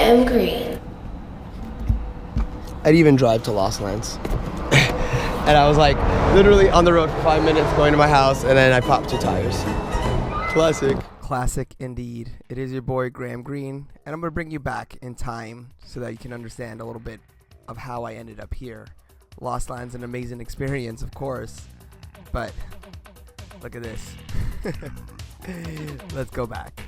GramGreene. I'd even drive to Lost Lands. And I was like literally on the road for 5 minutes going to my house, and then I popped 2 tires. Classic. Classic indeed. It is your boy GramGreene, and I'm going to bring you back in time so that you can understand a little bit of how I ended up here. Lost Lands, an amazing experience, of course, but look at this. Let's go back.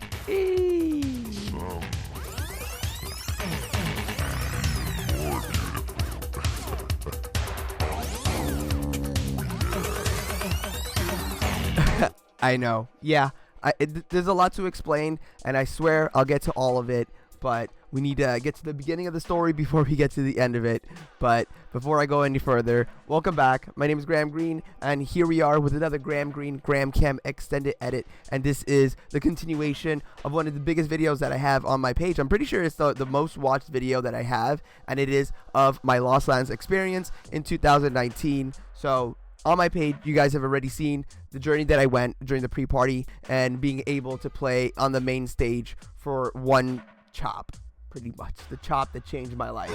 I know. Yeah, there's a lot to explain, and I swear I'll get to all of it, but we need to get to the beginning of the story before we get to the end of it. But before I go any further, welcome back. My name is GramGreene, and here we are with another GramGreene GramCam extended edit, and this is the continuation of one of the biggest videos that I have on my page. I'm pretty sure it's the most watched video that I have, and it is of my Lost Lands experience in 2019. So on my page, you guys have already seen the journey that I went during the pre-party and being able to play on the main stage for one chop, pretty much the chop that changed my life.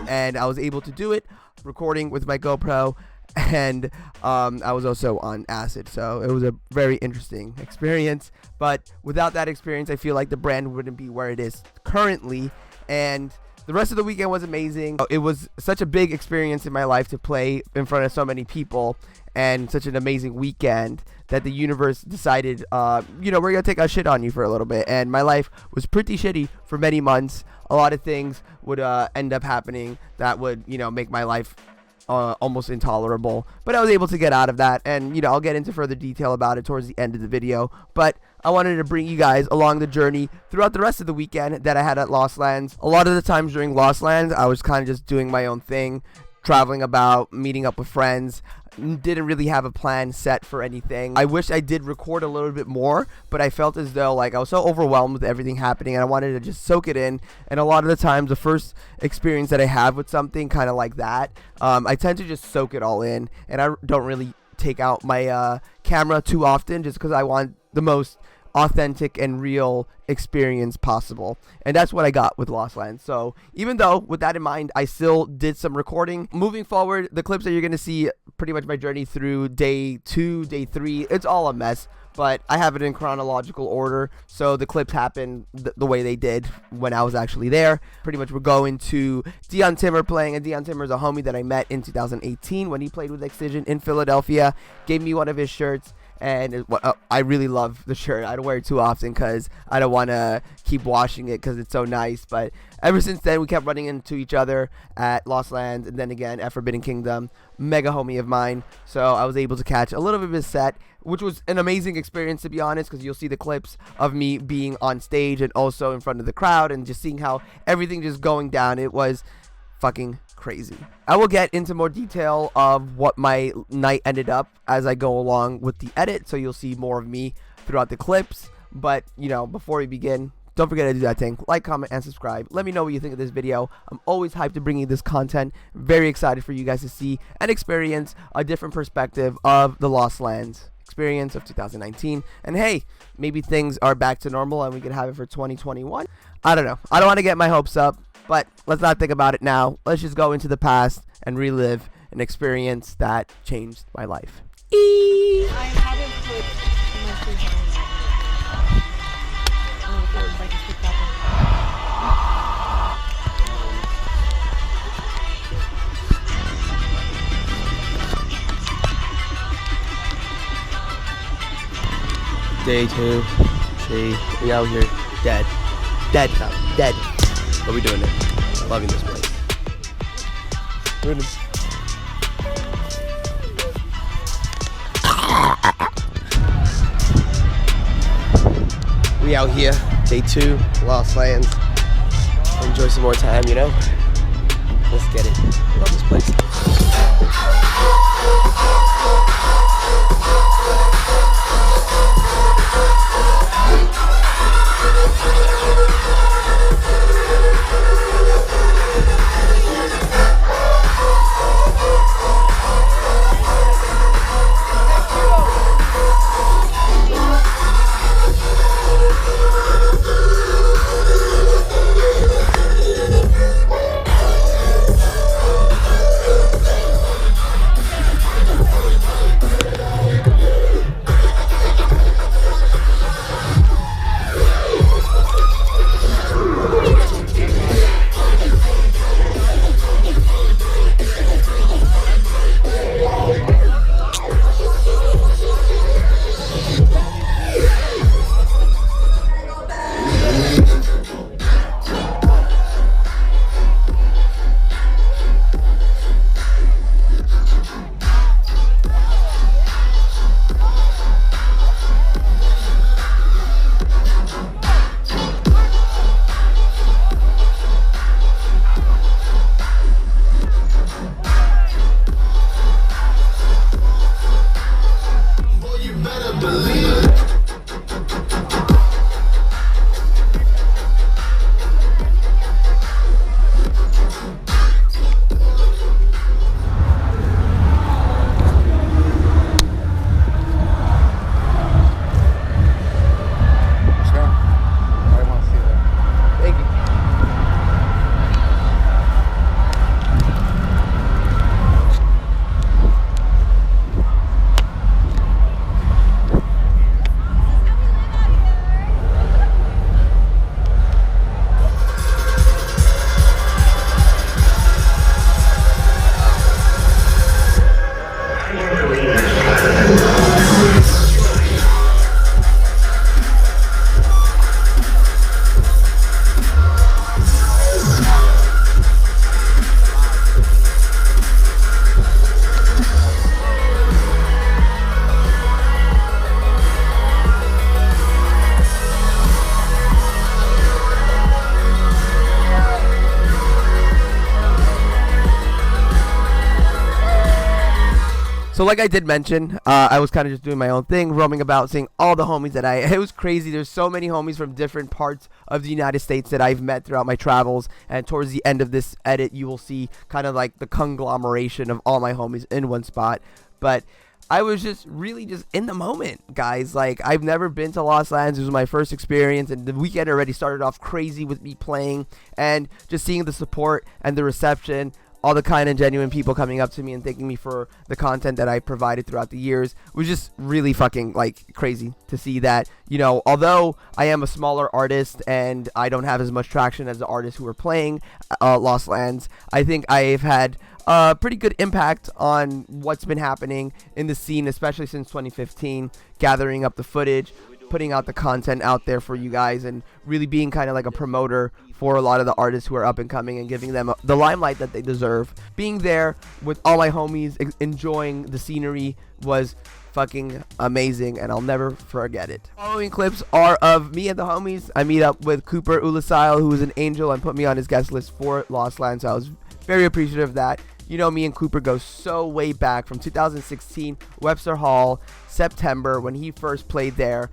And I was able to do it recording with my GoPro, and I was also on acid, so it was a very interesting experience. But without that experience, I feel like the brand wouldn't be where it is currently. And the rest of the weekend was amazing. It was such a big experience in my life to play in front of so many people, and such an amazing weekend that the universe decided, we're gonna take a shit on you for a little bit. And my life was pretty shitty for many months. A lot of things would end up happening that would, make my life almost intolerable. But I was able to get out of that, and I'll get into further detail about it towards the end of the video. But I wanted to bring you guys along the journey throughout the rest of the weekend that I had at Lost Lands. A lot of the times during Lost Lands, I was kind of just doing my own thing, traveling about, meeting up with friends. Didn't really have a plan set for anything. I wish I did record a little bit more, but I felt as though I was so overwhelmed with everything happening, and I wanted to just soak it in. And a lot of the times, the first experience that I have with something kind of like that, I tend to just soak it all in, and I don't really take out my camera too often, just because I want the most authentic and real experience possible. And that's what I got with Lost Lands. So even though with that in mind, I still did some recording. Moving forward, the clips that you're gonna see, pretty much my journey through day 2, day 3, it's all a mess, but I have it in chronological order, so the clips happen the way they did when I was actually there. Pretty much we're going to Dion Timmer playing, and Dion Timmer is a homie that I met in 2018 when he played with Excision in Philadelphia. Gave me one of his shirts, and I really love the shirt. I don't wear it too often because I don't want to keep washing it because it's so nice. But ever since then, we kept running into each other at Lost Lands, and then again at Forbidden Kingdom. Mega homie of mine, so I was able to catch a little bit of his set, which was an amazing experience, to be honest, because you'll see the clips of me being on stage and also in front of the crowd and just seeing how everything just going down. It was fucking crazy. I will get into more detail of what my night ended up as I go along with the edit, so you'll see more of me throughout the clips. But before we begin, don't forget to do that thing. Like, comment, and subscribe. Let me know what you think of this video. I'm always hyped to bring you this content. Very excited for you guys to see and experience a different perspective of the Lost Lands experience of 2019. And hey, maybe things are back to normal and we can have it for 2021. I don't know. I don't want to get my hopes up, but let's not think about it now. Let's just go into the past and relive an experience that changed my life. I haven't put my free time. Day 2. See, we out here dead. Dead. But we doing it. Loving this place. We out here, day 2, Lost Lands. Enjoy some more time, Let's get it. Love this place. So like I did mention, I was kind of just doing my own thing, roaming about, seeing all the homies that it was crazy. There's so many homies from different parts of the United States that I've met throughout my travels. And towards the end of this edit, you will see kind of like the conglomeration of all my homies in one spot. But I was just really just in the moment, guys. Like, I've never been to Lost Lands. It was my first experience, and the weekend already started off crazy with me playing and just seeing the support and the reception, all the kind and genuine people coming up to me and thanking me for the content that I provided throughout the years. It was just really fucking like crazy to see that, you know, although I am a smaller artist and I don't have as much traction as the artists who are playing Lost Lands, I think I've had a pretty good impact on what's been happening in the scene, especially since 2015, gathering up the footage, putting out the content out there for you guys, and really being kind of like a promoter for a lot of the artists who are up and coming and giving them the limelight that they deserve. Being there with all my homies, enjoying the scenery was fucking amazing, and I'll never forget it. Following clips are of me and the homies. I meet up with Cooper Ulasile, who is an angel and put me on his guest list for Lost Lands, so I was very appreciative of that. You know, me and Cooper go so way back from 2016, Webster Hall, September, when he first played there.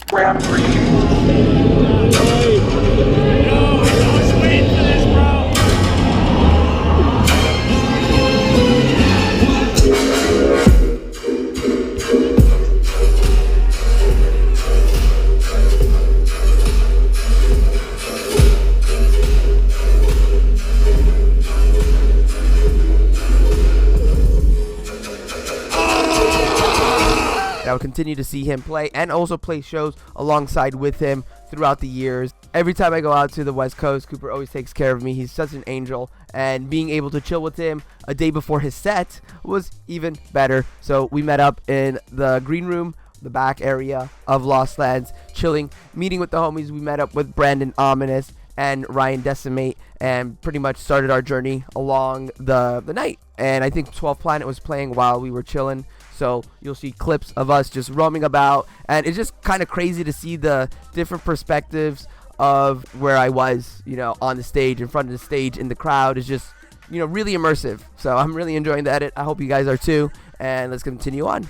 I will continue to see him play and also play shows alongside with him throughout the years. Every time I go out to the West Coast, Cooper always takes care of me. He's such an angel, and being able to chill with him a day before his set was even better. So we met up in the green room, the back area of Lost Lands, chilling, meeting with the homies. We met up with Brandon Ominous and Ryan Decimate and pretty much started our journey along the night. And I think 12 Planet was playing while we were chilling. So you'll see clips of us just roaming about, and it's just kind of crazy to see the different perspectives of where I was, you know, on the stage, in front of the stage, in the crowd. Is just, you know, really immersive. So I'm really enjoying the edit. I hope you guys are too, and let's continue on.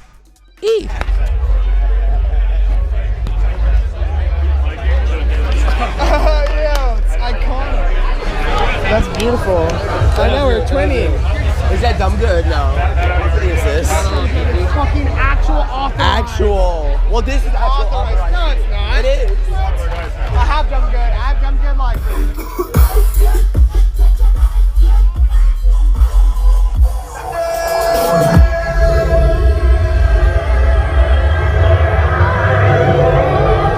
Yeah, it's iconic. That's beautiful. I know, we're twinning. Is that dumb good? No. What is this? Fucking actual author. Actual. Well, this is actual authorized. No, it's not. It is. I have done good. I have done good like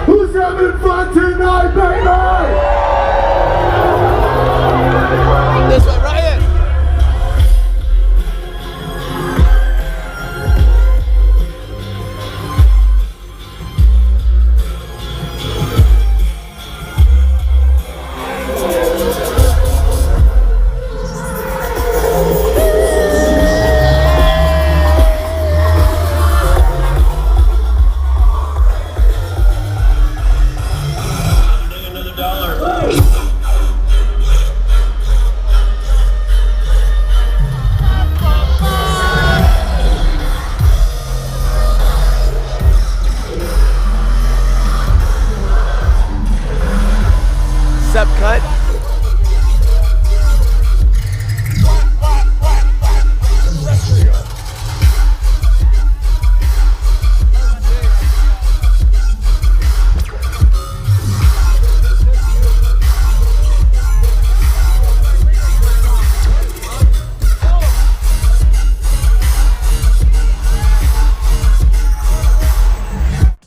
Who's having fun tonight, baby? This one, Ryan. Cut.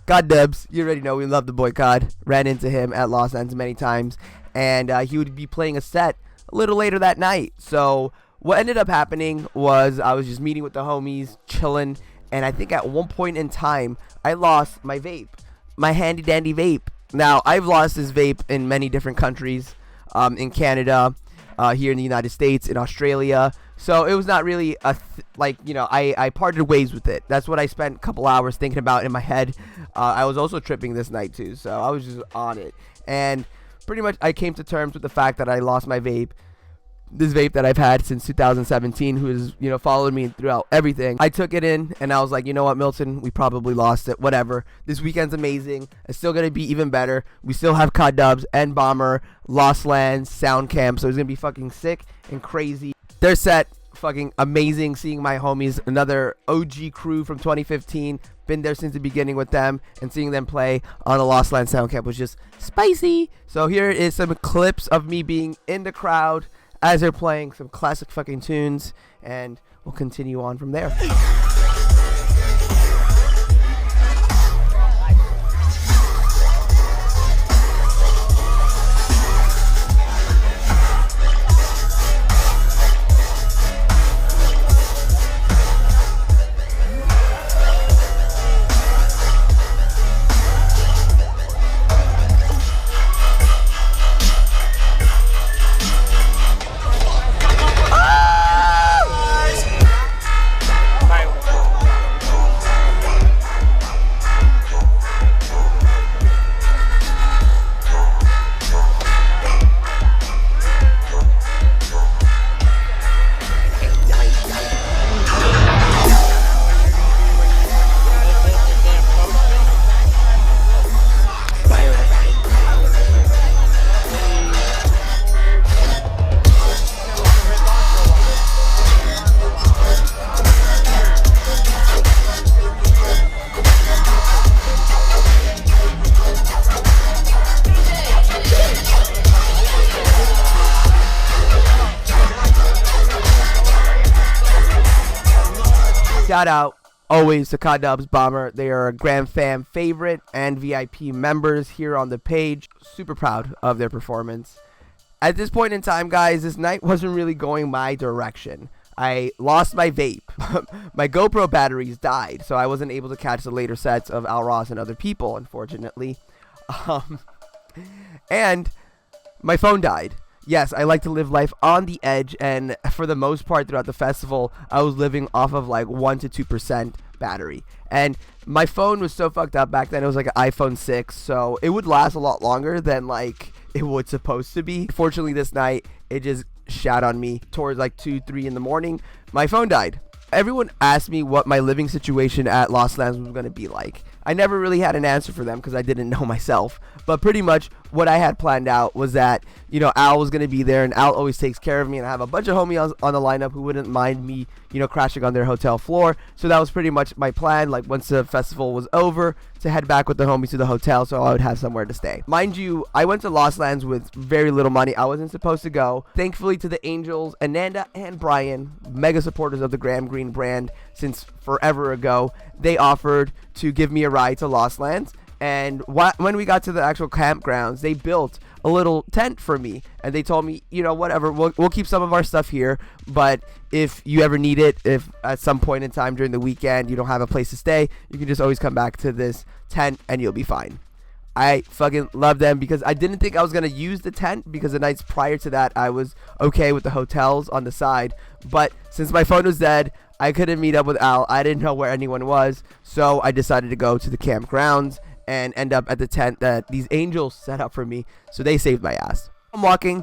God Dubs, you already know we love the boy COD. Ran into him at Lost Lands many times, and he would be playing a set a little later that night. So what ended up happening was I was just meeting with the homies, chilling, and I think at one point in time I lost my vape, my handy dandy vape. Now I've lost this vape in many different countries, in Canada, here in the United States, in Australia. So it was not really I parted ways with it. That's what I spent a couple hours thinking about in my head. I was also tripping this night too, so I was just on it. And pretty much I came to terms with the fact that I lost my vape. this vape that I've had since 2017, who has, you know, followed me throughout everything. I took it in and I was like, you know what, Milton, we probably lost it. Whatever. This weekend's amazing. It's still going to be even better. We still have COD Dubs and Bomber, Lost Lands, Sound Camp. So it's going to be fucking sick and crazy. Their set, fucking amazing. Seeing my homies, another OG crew from 2015. Been there since the beginning with them, and seeing them play on the Lost Lands Sound Camp was just spicy. So here is some clips of me being in the crowd as they're playing some classic fucking tunes, and we'll continue on from there. Shout out always to COD Dubs, Bomber. They are a GramFam favorite and VIP members here on the page. Super proud of their performance. At this point in time, guys, this night wasn't really going my direction. I lost my vape. My GoPro batteries died, so I wasn't able to catch the later sets of Al Ross and other people, unfortunately. And my phone died. Yes, I like to live life on the edge, and for the most part throughout the festival, I was living off of like 1 to 2% battery. And my phone was so fucked up back then. It was like an iPhone 6, so it would last a lot longer than like it was supposed to be. Fortunately, this night, it just shat on me towards like 2, 3 in the morning. My phone died. Everyone asked me what my living situation at Lost Lands was going to be like. I never really had an answer for them because I didn't know myself. But pretty much what I had planned out was that, you know, Al was going to be there, and Al always takes care of me, and I have a bunch of homies on the lineup who wouldn't mind me, you know, crashing on their hotel floor. So that was pretty much my plan, like once the festival was over, to head back with the homies to the hotel so I would have somewhere to stay. Mind you, I went to Lost Lands with very little money. I wasn't supposed to go. Thankfully to the Angels, Ananda and Brian, mega supporters of the GramGreene brand since forever ago, they offered to give me a ride to Lost Lands. And when we got to the actual campgrounds, they built a little tent for me, and they told me, you know, whatever, we'll keep some of our stuff here, but if you ever need it, if at some point in time during the weekend you don't have a place to stay, you can just always come back to this tent and you'll be fine. I fucking love them because I didn't think I was going to use the tent because the nights prior to that I was okay with the hotels on the side, but since my phone was dead, I couldn't meet up with Al. I didn't know where anyone was, so I decided to go to the campgrounds and end up at the tent that these Angels set up for me, so they saved my ass. I'm walking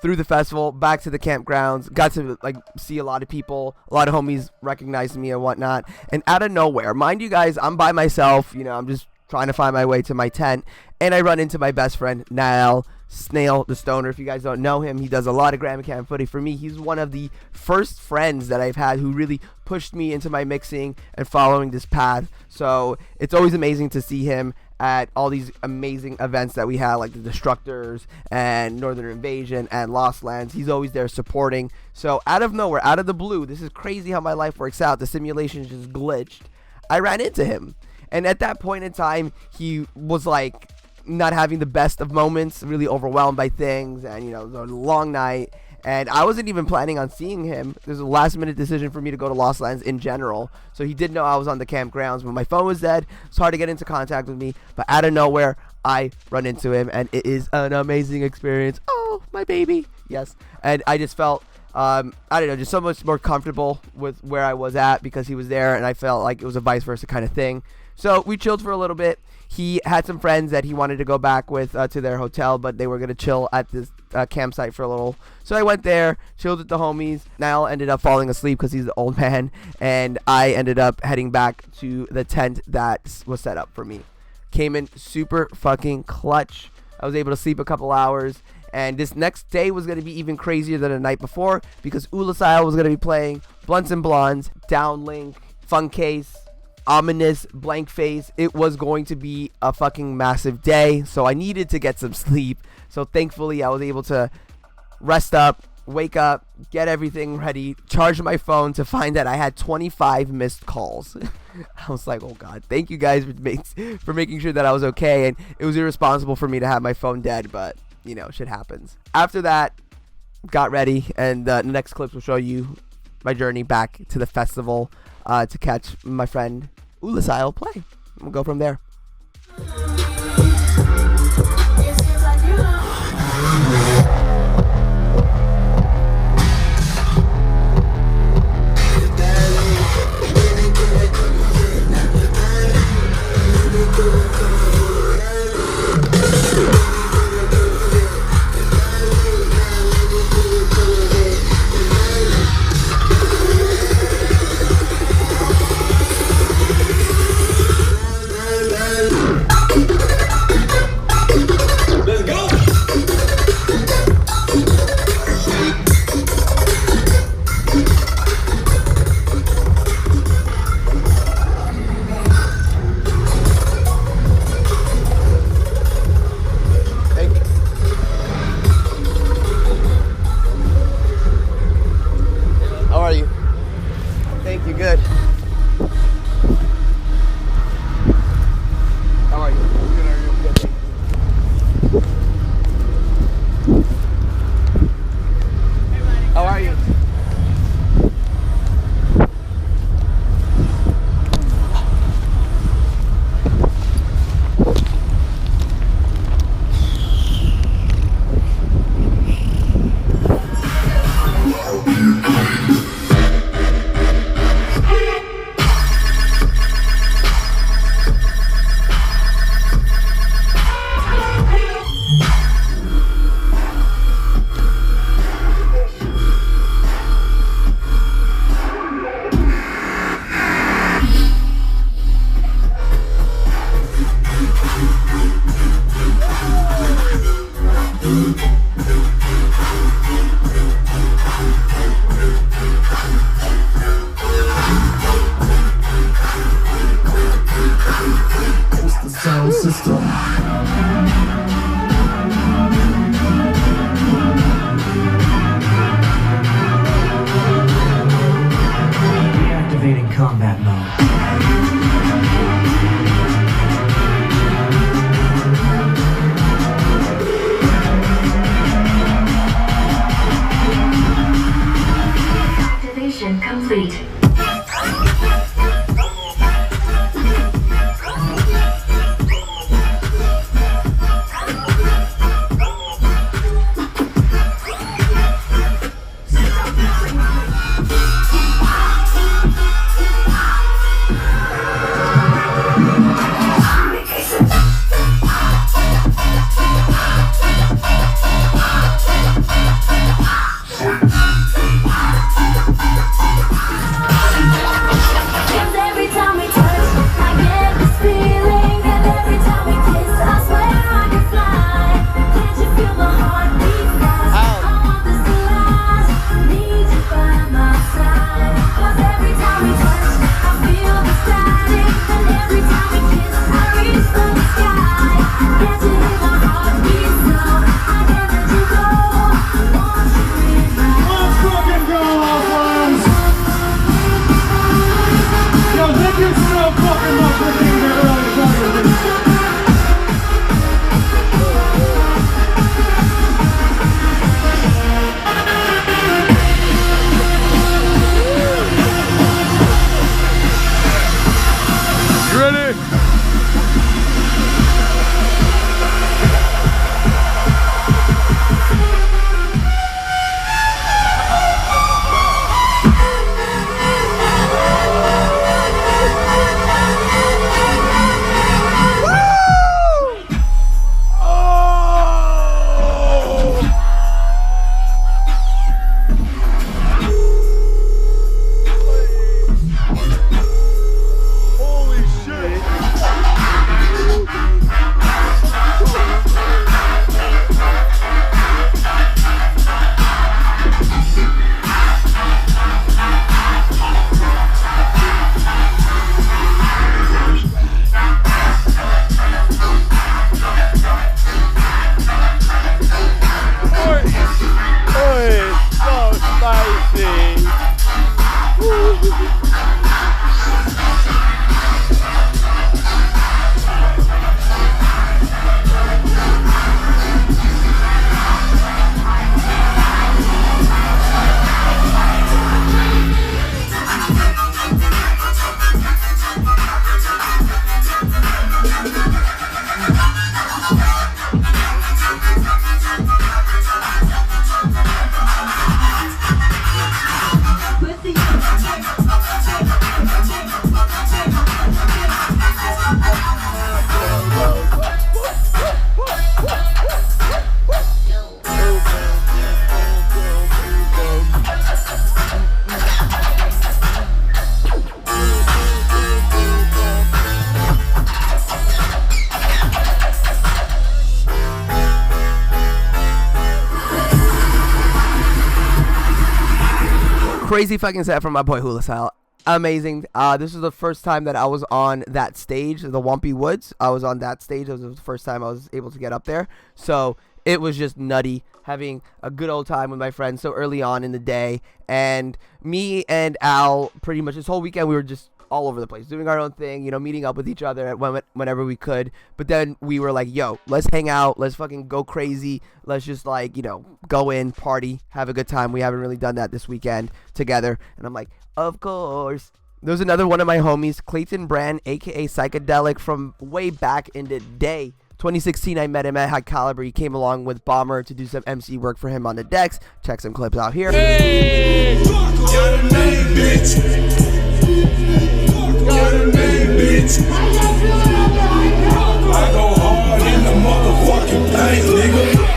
through the festival back to the campgrounds, got to like see a lot of people, a lot of homies recognized me and whatnot, and out of nowhere, mind you guys, I'm by myself, you know, I'm just trying to find my way to my tent, and I run into my best friend Nael Snail the Stoner. If you guys don't know him, he does a lot of gramcam footage for me. He's one of the first friends that I've had who really pushed me into my mixing and following this path. So it's always amazing to see him at all these amazing events that we have, like the Destructors and Northern Invasion and Lost Lands. He's always there supporting. So out of nowhere, out of the blue, this is crazy how my life works out. The simulation just glitched. I ran into him, and at that point in time, he was like not having the best of moments, really overwhelmed by things, and you know, it was a long night, and I wasn't even planning on seeing him. There's a last minute decision for me to go to Lost Lands in general, so he did know I was on the campgrounds, but my phone was dead. It's hard to get into contact with me, but out of nowhere I run into him, and it is an amazing experience. Oh, my baby. Yes. And I just felt I don't know, just so much more comfortable with where I was at because he was there, and I felt like it was a vice versa kind of thing. So we chilled for a little bit. He had some friends that he wanted to go back with to their hotel, but they were going to chill at this campsite for a little. So I went there, chilled with the homies. Niall ended up falling asleep because he's an old man, and I ended up heading back to the tent that was set up for me. Came in super fucking clutch. I was able to sleep a couple hours, and this next day was going to be even crazier than the night before because Ulasile was going to be playing Blunts and Blondes, Downlink, Funkcase, Ominous, Blank Face. It was going to be a fucking massive day, so I needed to get some sleep. So thankfully I was able to rest up, wake up, get everything ready, charge my phone to find that I had 25 missed calls. I was like, oh god, thank you guys for making sure that I was okay. And it was irresponsible for me to have my phone dead, but you know, shit happens. After that, got ready, and the next clips will show you my journey back to the festival to catch my friend Ulasile play. We'll go from there. Crazy fucking set from my boy Hula Style. Amazing. This was the first time that I was on that stage, the Wumpy Woods. I was on that stage. It was the first time I was able to get up there. So it was just nutty, having a good old time with my friends so early on in the day. And me and Al, pretty much this whole weekend, we were just all over the place, doing our own thing, you know, meeting up with each other whenever we could. But then we were like, yo, let's hang out. Let's fucking go crazy. Let's just, like, you know, go in, party, have a good time. We haven't really done that this weekend together. And I'm like, of course. There's another one of my homies, Clayton Brand, a.k.a. Psychedelic, from way back in the day. 2016, I met him at High Caliber. He came along with Bomber to do some MC work for him on the decks. Check some clips out here. Hey! Got a name, bitch. Got a name, bitch. I go hard in the motherfucking paint, nigga.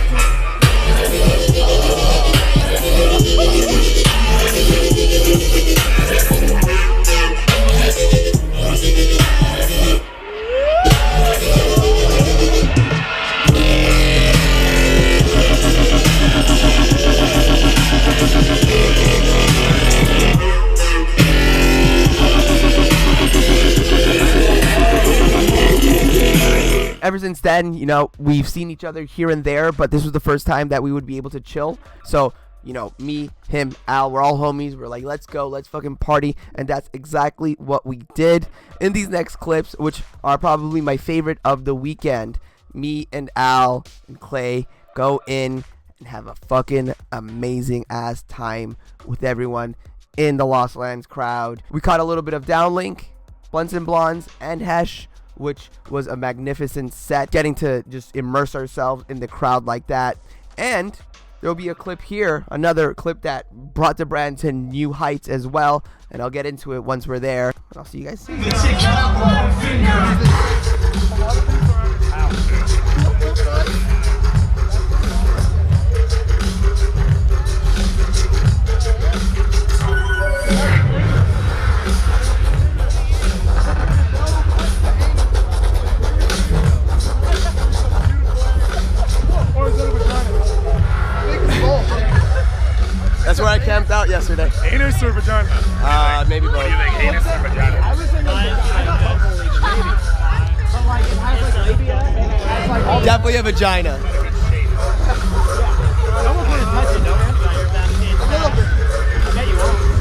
Ever since then, you know, we've seen each other here and there, but this was the first time that we would be able to chill. So, you know, me, him, Al, we're all homies. We're like, let's go, let's fucking party. And that's exactly what we did. In these next clips, which are probably my favorite of the weekend, me and Al and Clay go in and have a fucking amazing ass time with everyone in the Lost Lands crowd. We caught a little bit of Downlink, Blunts and Blondes, and Hesh, which was a magnificent set, getting to just immerse ourselves in the crowd like that. And there'll be a clip here, another clip that brought the brand to new heights as well, and I'll get into it once we're there. And I'll see you guys soon. That's where I camped out yesterday. Anus or vagina? Maybe both. What do you think, anus or vagina? I was thinking maybe. But like it has like labia and it has like all Definitely a vagina. Someone's gonna touch it, no man? A little bit. I bet you won't.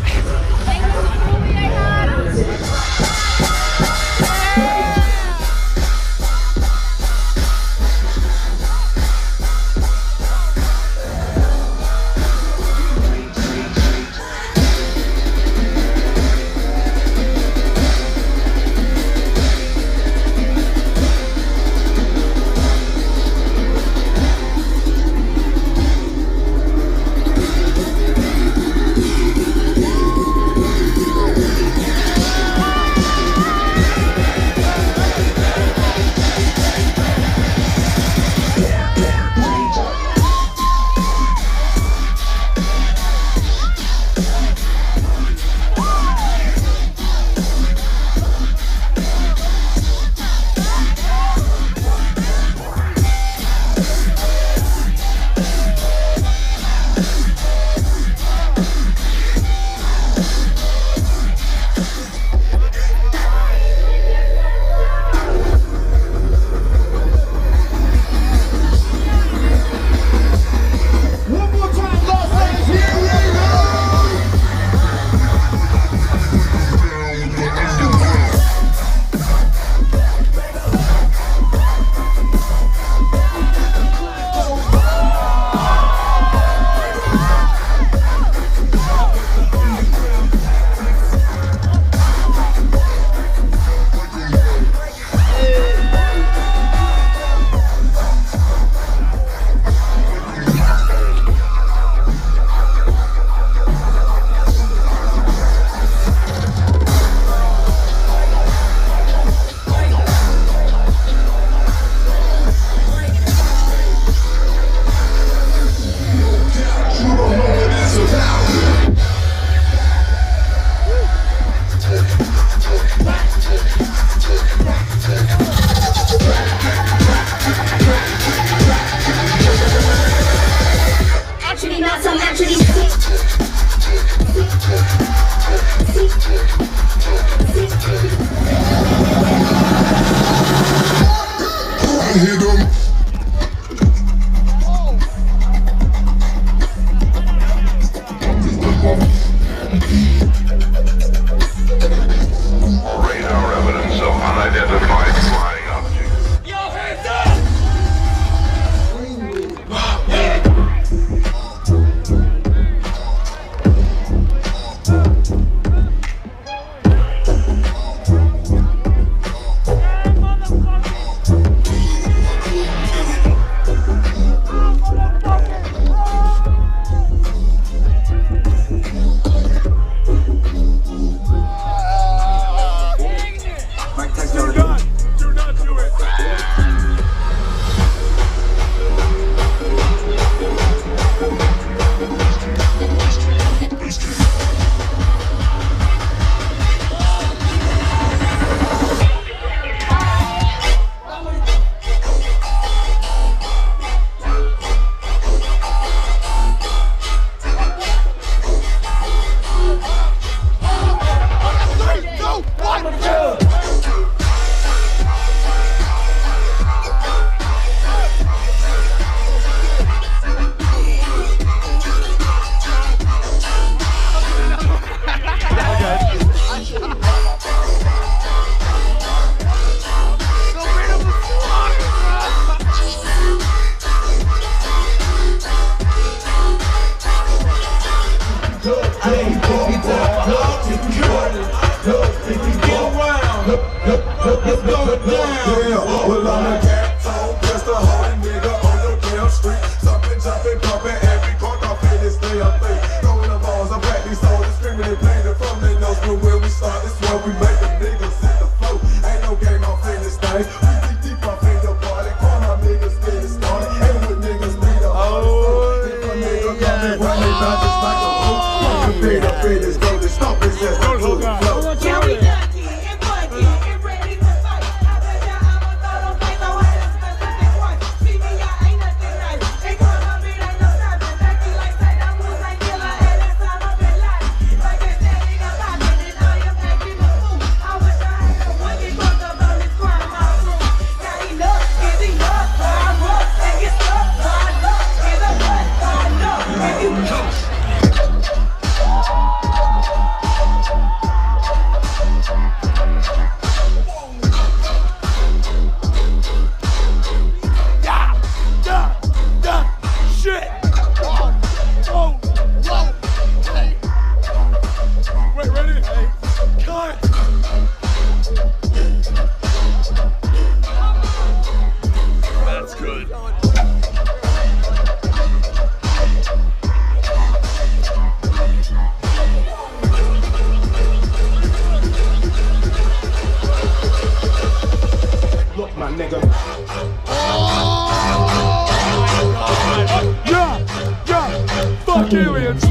experience.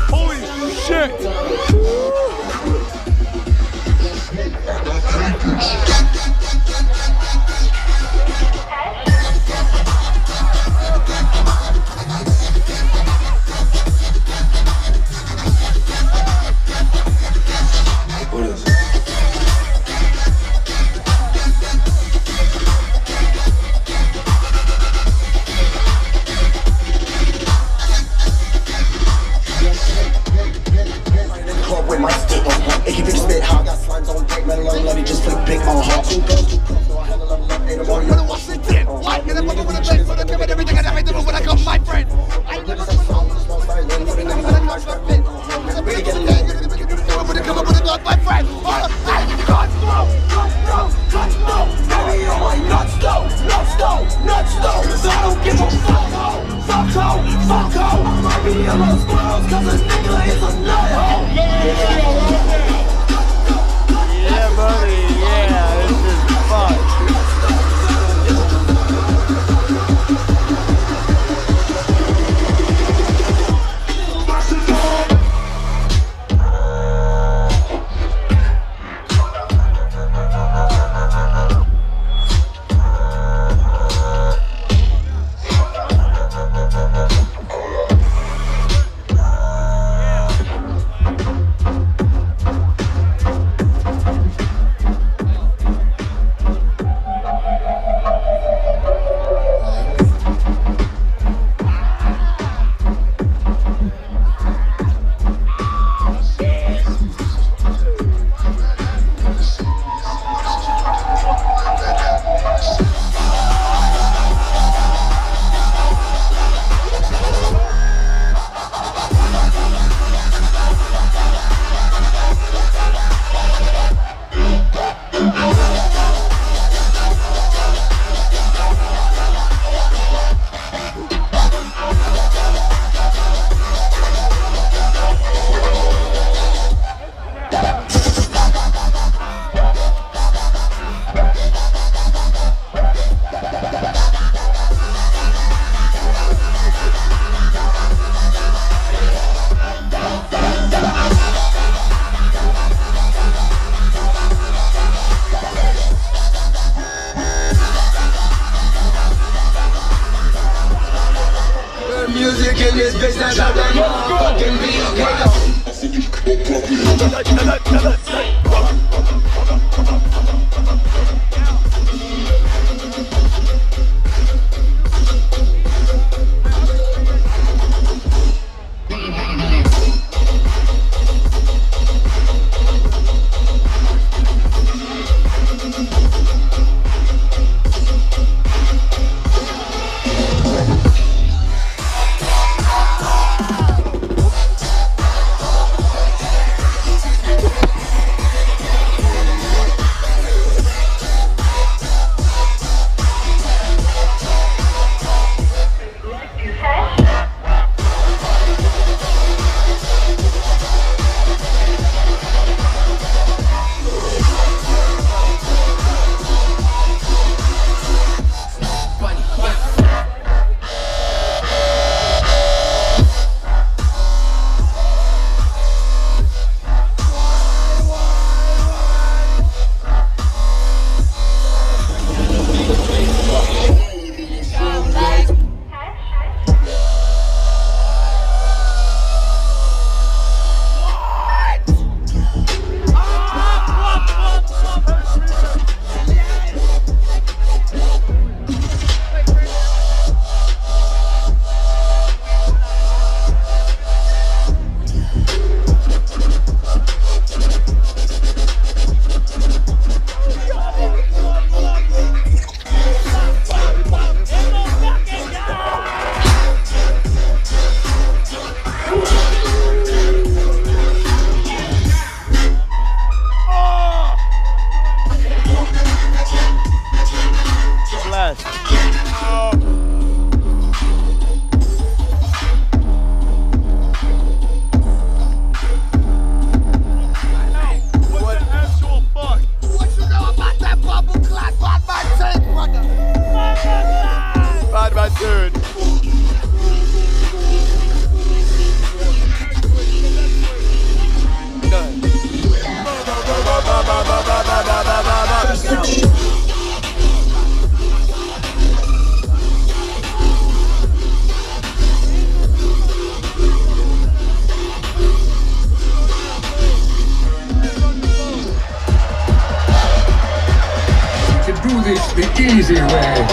Holy shit! What is it? Club with my stick on her. It can be spit hot. Got slimes on deck, metal on bloody, just flick big on her. Two girls, so I hella love love. Ain't nobody on what's it did. Why can I put with a place for the pivot? Everything I never do when I come, my friend. I ain't never seen songs, small style, and put it in the car, strap it. Really get it, when it come up with a dog, my friend. Guns blow, baby, oh my nuts though, nuts though. Cause I don't give a fuck, fuck, I might be a little squirrels, cause a nigga is a nut hole. Yeah, buddy. Yeah, this is fun. Music in this bitch, that's how that motherfucking Easy way.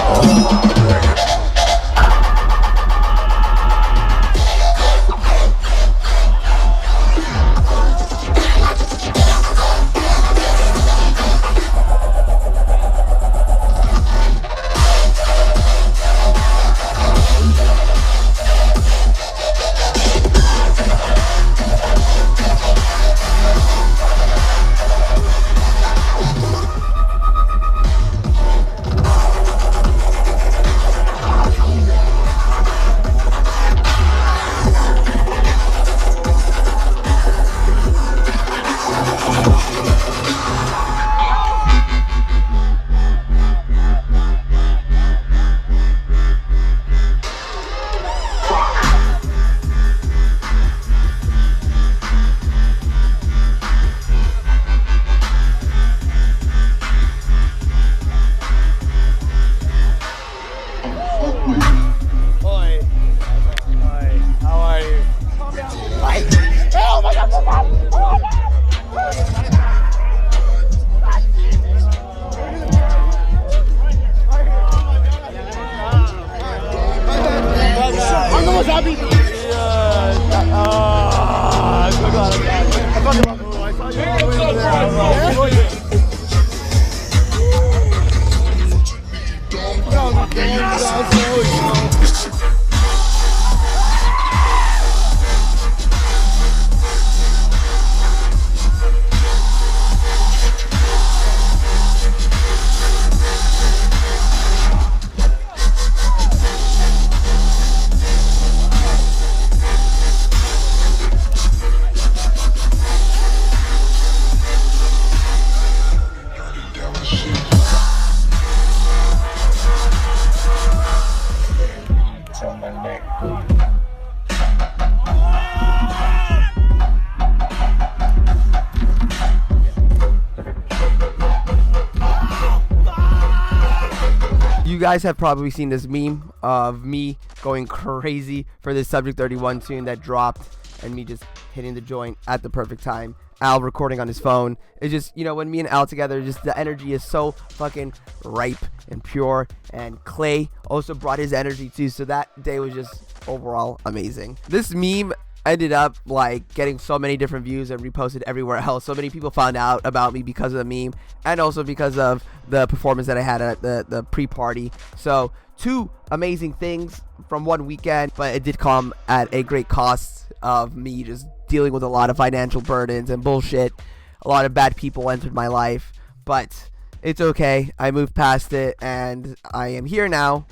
You guys have probably seen this meme of me going crazy for this Subject 31 tune that dropped and me just hitting the joint at the perfect time. Al recording on his phone. It's just, you know, when me and Al together, just the energy is so fucking ripe and pure. And Clay also brought his energy too, so that day was just overall amazing. This meme ended up like getting so many different views and reposted everywhere else. So many people found out about me because of the meme and also because of the performance that I had at the pre-party. So two amazing things from one weekend, but it did come at a great cost of me just dealing with a lot of financial burdens and bullshit. A lot of bad people entered my life, but it's okay. I moved past it and I am here now.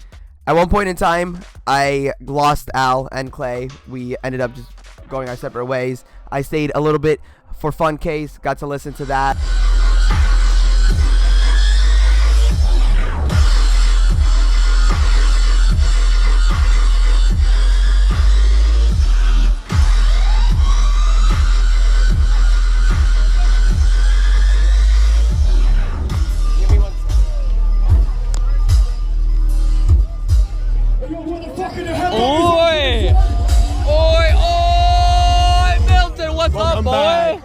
At one point in time, I lost Al and Clay. We ended up just going our separate ways. I stayed a little bit for Fun Case, got to listen to that. Oi! Oi! Oi! Milton, what's up, boy?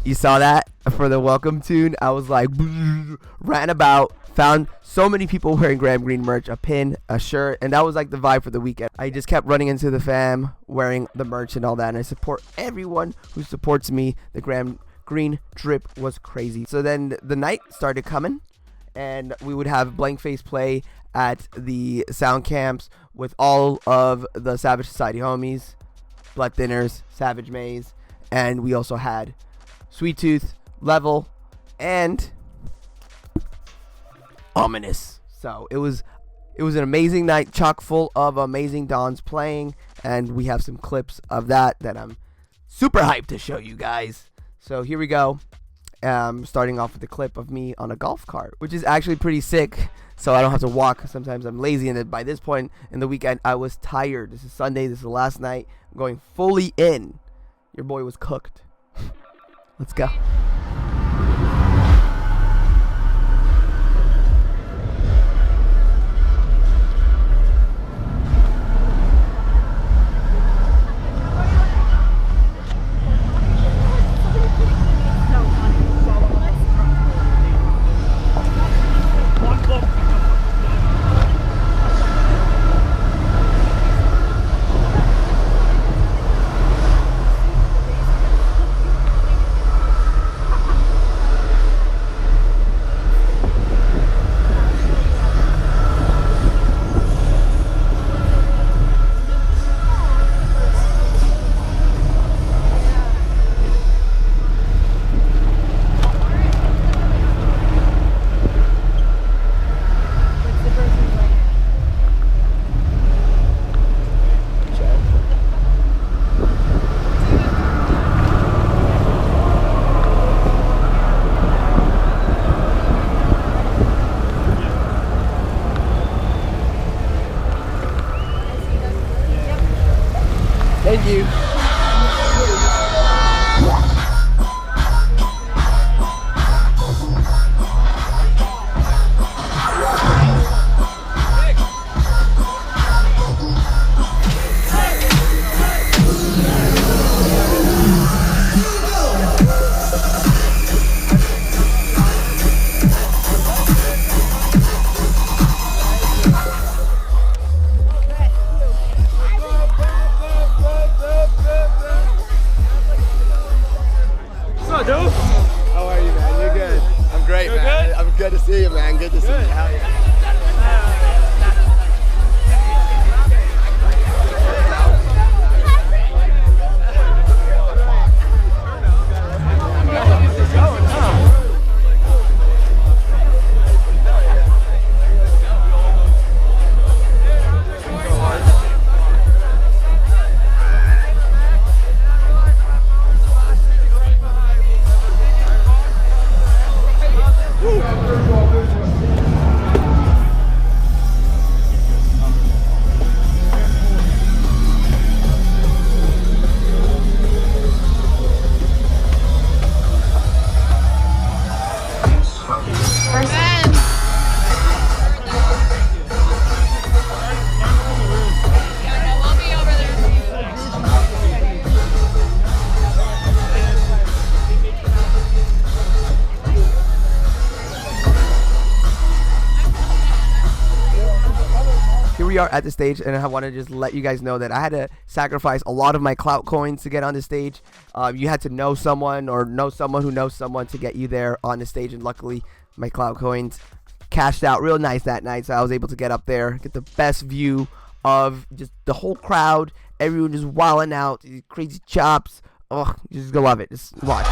You saw that for the welcome tune. I was like, ran about, found so many people wearing GramGreene merch, a pin, a shirt, and that was like the vibe for the weekend. I just kept running into the fam, wearing the merch and all that, and I support everyone who supports me. The GramGreene drip was crazy. So then the night started coming, and we would have Blank Face play at the sound camps with all of the Savage Society homies, Blood Thinners, Savage Maze, and we also had Sweet Tooth, Level, and Ominous. So it was an amazing night, chock full of amazing dons playing, and we have some clips of that I'm super hyped to show you guys. So here we go. Starting off with the clip of me on a golf cart, which is actually pretty sick, so I don't have to walk. Sometimes I'm lazy, and by this point in the weekend I was tired. This is Sunday, this is the last night. I'm going fully in. Your boy was cooked. Let's go. Thank you. How are you, man? You're good. I'm great, man. Good? I'm good to see you, man. Good to see you. Hell yeah. We are at the stage, and I want to just let you guys know that I had to sacrifice a lot of my clout coins to get on the stage. You had to know someone or know someone who knows someone to get you there on the stage, and luckily my clout coins cashed out real nice that night, so I was able to get up there, get the best view of just the whole crowd, everyone just wilding out, these crazy chops. Oh, you just gonna love it. Just watch.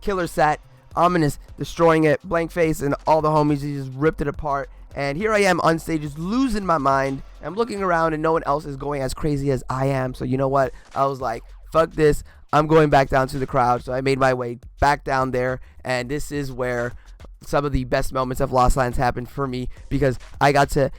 killer set. Ominous destroying it, blank face, and all the homies, he just ripped it apart. And here I am on stage just losing my mind. I'm looking around and no one else is going as crazy as I am. So you know what? I was like, fuck this. I'm going back down to the crowd. So I made my way back down there. And this is where some of the best moments of Lost Lands happened for me, because I got to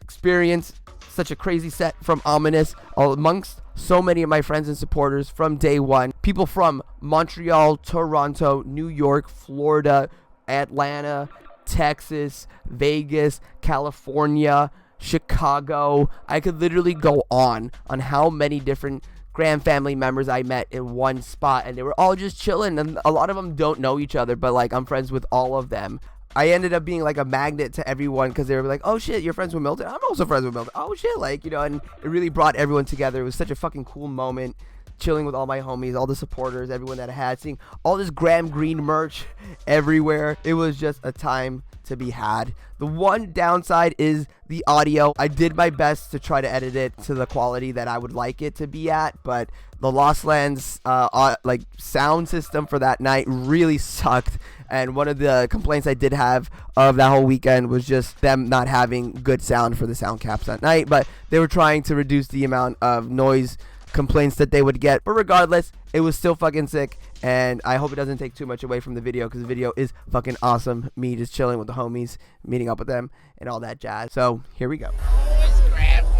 experience such a crazy set from Ominous amongst so many of my friends and supporters from day one. People from Montreal, Toronto, New York, Florida, Atlanta, Texas, Vegas, California, Chicago. I could literally go on how many different Gram family members I met in one spot, and they were all just chilling, and a lot of them don't know each other, but like I'm friends with all of them. I ended up being like a magnet to everyone, because they were like, oh shit, you're friends with Milton? I'm also friends with Milton. Oh shit, like, you know, and it really brought everyone together. It was such a fucking cool moment, chilling with all my homies, all the supporters, everyone that I had, seeing all this GramGreene merch everywhere. It was just a time to be had. The one downside is the audio. I did my best to try to edit it to the quality that I would like it to be at, but the Lost Lands like sound system for that night really sucked. And one of the complaints I did have of that whole weekend was just them not having good sound for the sound caps that night, but they were trying to reduce the amount of noise complaints that they would get. But regardless, it was still fucking sick, and I hope it doesn't take too much away from the video, because the video is fucking awesome. Me just chilling with the homies, meeting up with them, and all that jazz. So here we go.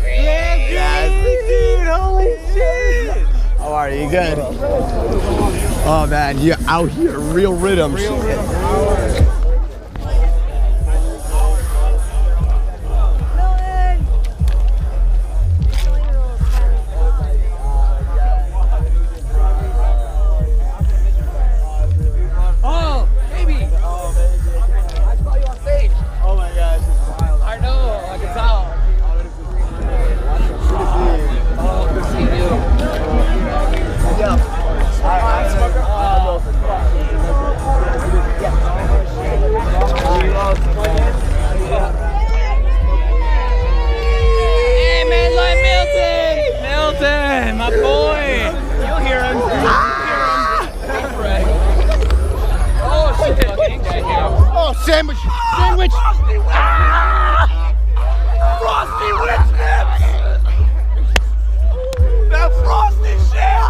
Dude, holy shit! How are you? Good? Oh man, you're out here, real riddim shit. My boy! You'll hear him. Oh shit! Oh, sandwich! Sandwich! Frosty witch nips! That frosty shit!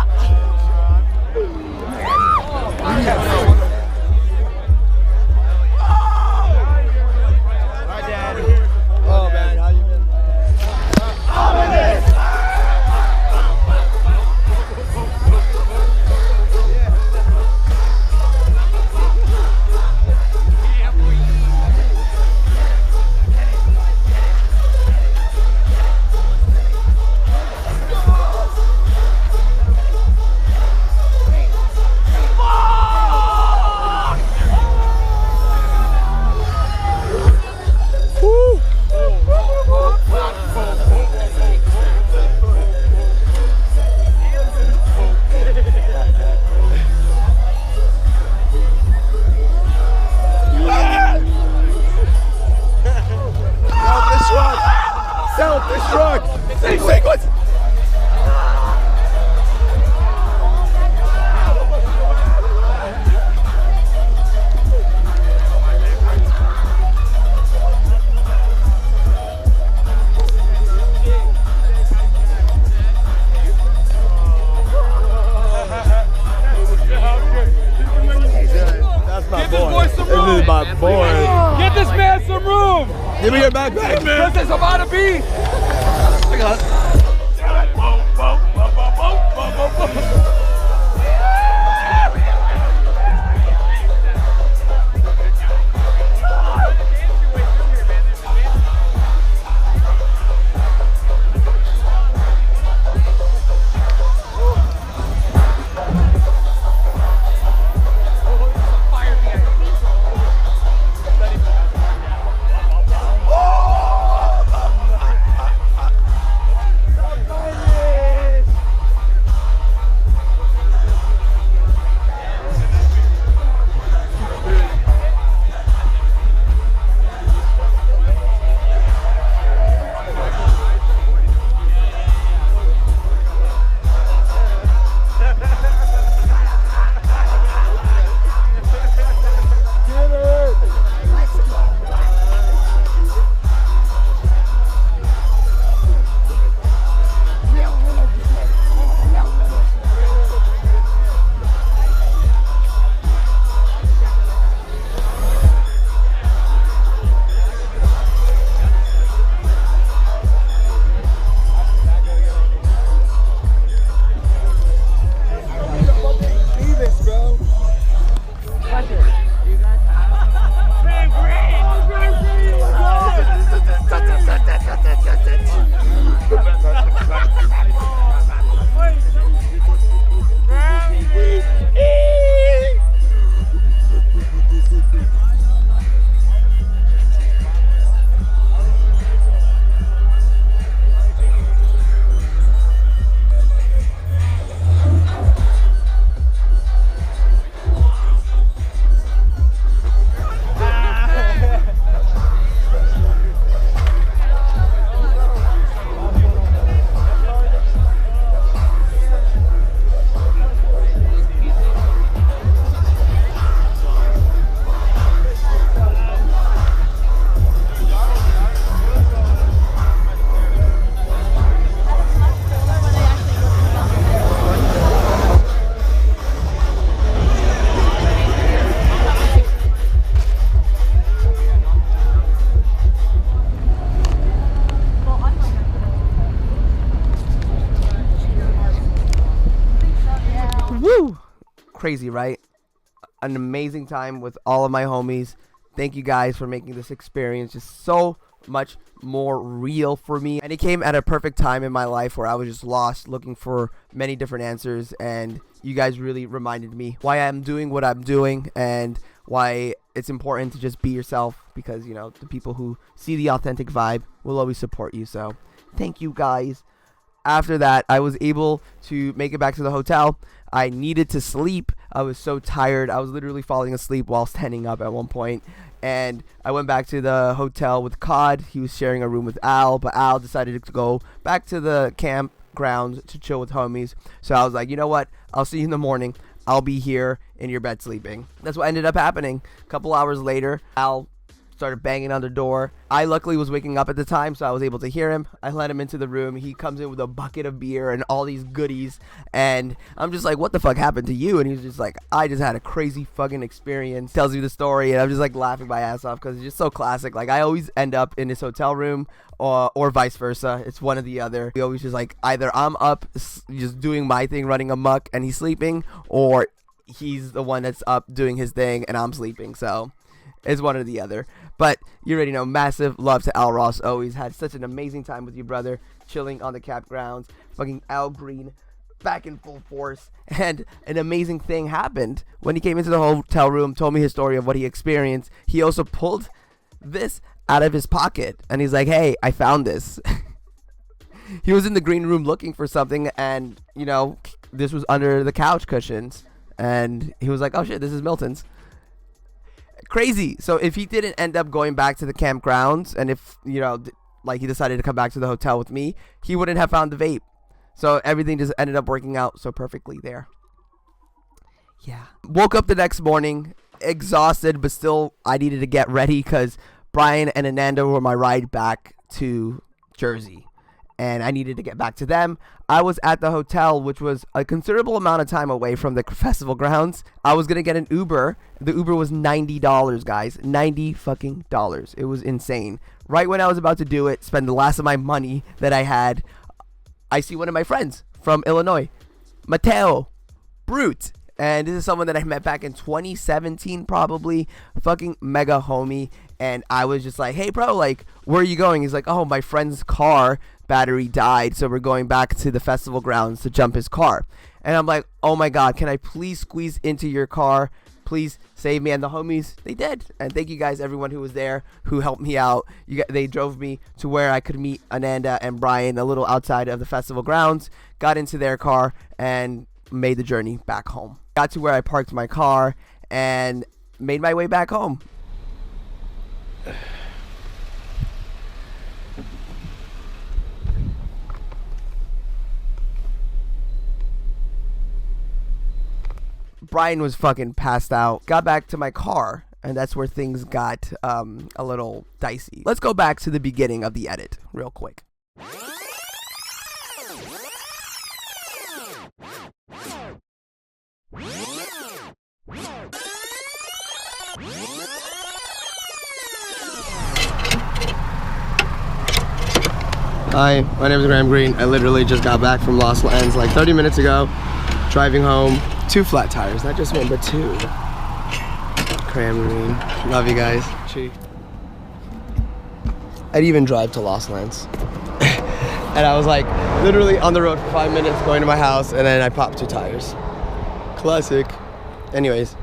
Hi, Daddy. Oh man, how you been? Self-destruct! Sequence! That's my boy. This is my boy. Get this man some room! Give me your backpack, man. This is about to be! I got it. Crazy, right? An amazing time with all of my homies. Thank you guys for making this experience just so much more real for me. And it came at a perfect time in my life where I was just lost, looking for many different answers. And you guys really reminded me why I'm doing what I'm doing and why it's important to just be yourself, because, you know, the people who see the authentic vibe will always support you. So thank you guys. After that, I was able to make it back to the hotel. I needed to sleep. I was so tired. I was literally falling asleep while standing up at one point. And I went back to the hotel with Cod. He was sharing a room with Al, but Al decided to go back to the campground to chill with homies. So I was like, you know what? I'll see you in the morning. I'll be here in your bed sleeping. That's what ended up happening. A couple hours later, Al started banging on the door. I luckily was waking up at the time, so I was able to hear him. I let him into the room. He comes in with a bucket of beer and all these goodies, and I'm just like, what the fuck happened to you? And he's just like, I just had a crazy fucking experience. Tells you the story, and I'm just like laughing my ass off because it's just so classic. Like, I always end up in his hotel room or vice versa. It's one or the other. We always just like, either I'm up just doing my thing, running amok, and he's sleeping, or he's the one that's up doing his thing and I'm sleeping. So it's one or the other. But you already know, massive love to Al Ross. Always had such an amazing time with you, brother, chilling on the campgrounds. Fucking Al Green back in full force. And an amazing thing happened when he came into the hotel room, told me his story of what he experienced. He also pulled this out of his pocket and he's like, hey, I found this. He was in the green room looking for something, and, you know, this was under the couch cushions, and he was like, oh shit, this is Milton's. Crazy. So if he didn't end up going back to the campgrounds, and if, you know, like he decided to come back to the hotel with me, he wouldn't have found the vape. So everything just ended up working out so perfectly there. Yeah. Woke up the next morning exhausted, but still I needed to get ready because Brian and Ananda were my ride back to Jersey, and I needed to get back to them. I was at the hotel, which was a considerable amount of time away from the festival grounds. I was going to get an Uber. The Uber was $90, guys. $90 fucking dollars. It was insane. Right when I was about to do it, spend the last of my money that I had, I see one of my friends from Illinois, Mateo Brute. And this is someone that I met back in 2017, probably. Fucking mega homie. And I was just like, hey, bro, like, where are you going? He's like, oh, my friend's car battery died, so we're going back to the festival grounds to jump his car. And I'm like, oh my God, can I please squeeze into your car? Please save me. And the homies, they did. And thank you guys, everyone who was there, who helped me out. They drove me to where I could meet Ananda and Brian a little outside of the festival grounds, got into their car, and made the journey back home. Got to where I parked my car and made my way back home. Brian was fucking passed out. Got back to my car, and that's where things got a little dicey. Let's go back to the beginning of the edit real quick. Hi, my name is GramGreene. I literally just got back from Lost Lands like 30 minutes ago, driving home. 2 flat tires, not just one, but 2. GramGreene. Love you guys. Chi. I'd even drive to Lost Lands. And I was like literally on the road for 5 minutes going to my house, and then I popped 2 tires. Classic. Anyways.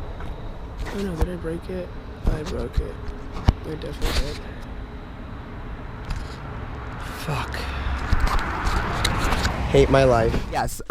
Oh no, did I break it? I broke it. I definitely did. Fuck. Hate my life. Yes,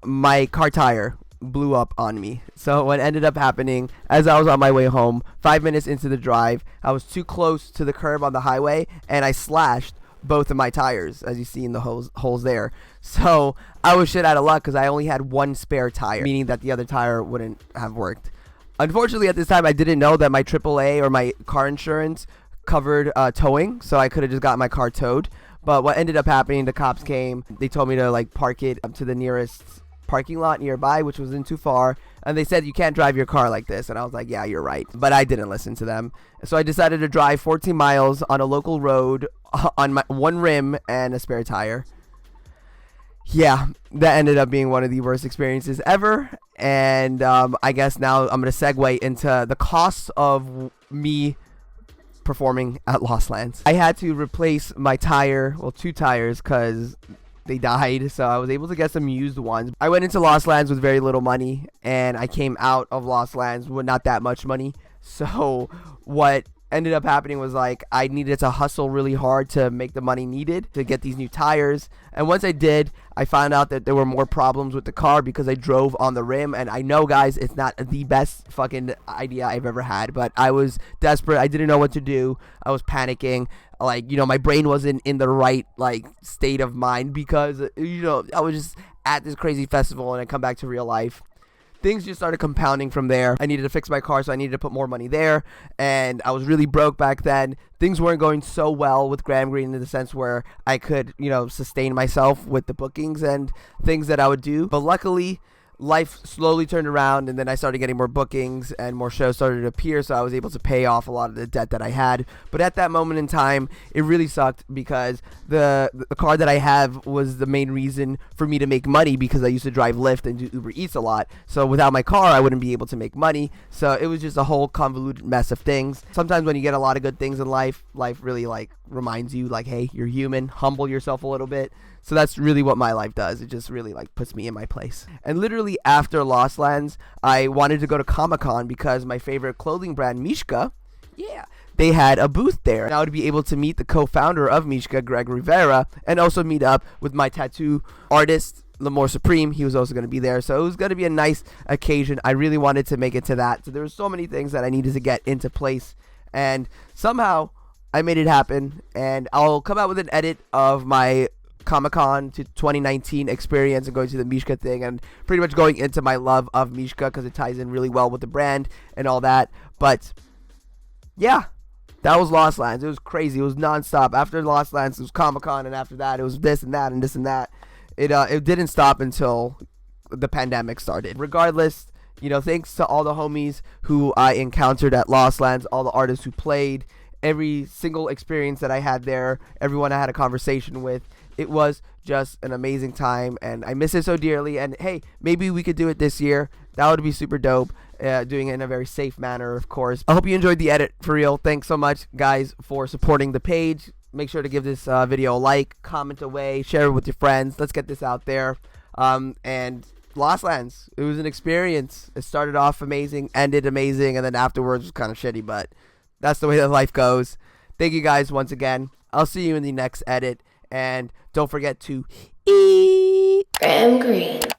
my car tire blew up on me. So what ended up happening, as I was on my way home, 5 minutes into the drive, I was too close to the curb on the highway, and I slashed both of my tires, as you see in the holes there. So I was shit out of luck because I only had 1 spare tire, meaning that the other tire wouldn't have worked. Unfortunately, at this time, I didn't know that my AAA or my car insurance covered towing, so I could have just got my car towed. But what ended up happening, the cops came. They told me to like park it up to the nearest parking lot nearby, which wasn't too far. And they said, you can't drive your car like this. And I was like, yeah, you're right. But I didn't listen to them. So I decided to drive 14 miles on a local road on my 1 rim and a spare tire. Yeah, that ended up being one of the worst experiences ever. And I guess now I'm going to segue into the costs of me performing at Lost Lands. I had to replace my tire, well, 2 tires, because they died, so I was able to get some used ones. I went into Lost Lands with very little money, and I came out of Lost Lands with not that much money. So what ended up happening was, like, I needed to hustle really hard to make the money needed to get these new tires. And once I did, I found out that there were more problems with the car because I drove on the rim. And I know, guys, it's not the best fucking idea I've ever had, but I was desperate. I didn't know what to do. I was panicking. Like, you know, my brain wasn't in the right, like, state of mind because, you know, I was just at this crazy festival and I come back to real life. Things just started compounding from there. I needed to fix my car, so I needed to put more money there. And I was really broke back then. Things weren't going so well with GramGreene in the sense where I could, you know, sustain myself with the bookings and things that I would do. But luckily, life slowly turned around, and then I started getting more bookings and more shows started to appear, so I was able to pay off a lot of the debt that I had. But at that moment in time, it really sucked because the car that I have was the main reason for me to make money because I used to drive Lyft and do Uber Eats a lot. So without my car, I wouldn't be able to make money. So it was just a whole convoluted mess of things. Sometimes when you get a lot of good things in life, life really, like, reminds you, like, hey, you're human, humble yourself a little bit. So that's really what my life does. It just really, like, puts me in my place. And literally after Lost Lands, I wanted to go to Comic-Con because my favorite clothing brand, Mishka, they had a booth there. And I would be able to meet the co-founder of Mishka, Greg Rivera, and also meet up with my tattoo artist, L'Amour Supreme. He was also going to be there. So it was going to be a nice occasion. I really wanted to make it to that. So there were so many things that I needed to get into place. And somehow I made it happen. And I'll come out with an edit of my Comic-Con to 2019 experience and going to the Mishka thing and pretty much going into my love of Mishka because it ties in really well with the brand and all that. But yeah, that was Lost Lands. It was crazy. It was nonstop. After Lost Lands, it was Comic-Con, and after that, it was this and that and this and that. It didn't stop until the pandemic started. Regardless, you know, thanks to all the homies who I encountered at Lost Lands, all the artists who played, every single experience that I had there, everyone I had a conversation with. It was just an amazing time, and I miss it so dearly. And hey, maybe we could do it this year. That would be super dope. Doing it in a very safe manner, of course. I hope you enjoyed the edit, for real. Thanks so much, guys, for supporting the page. Make sure to give this video a like, comment away, share it with your friends. Let's get this out there. And Lost Lands, it was an experience. It started off amazing, ended amazing, and then afterwards was kind of shitty, but that's the way that life goes. Thank you guys once again. I'll see you in the next edit. And don't forget to eat GramGreene.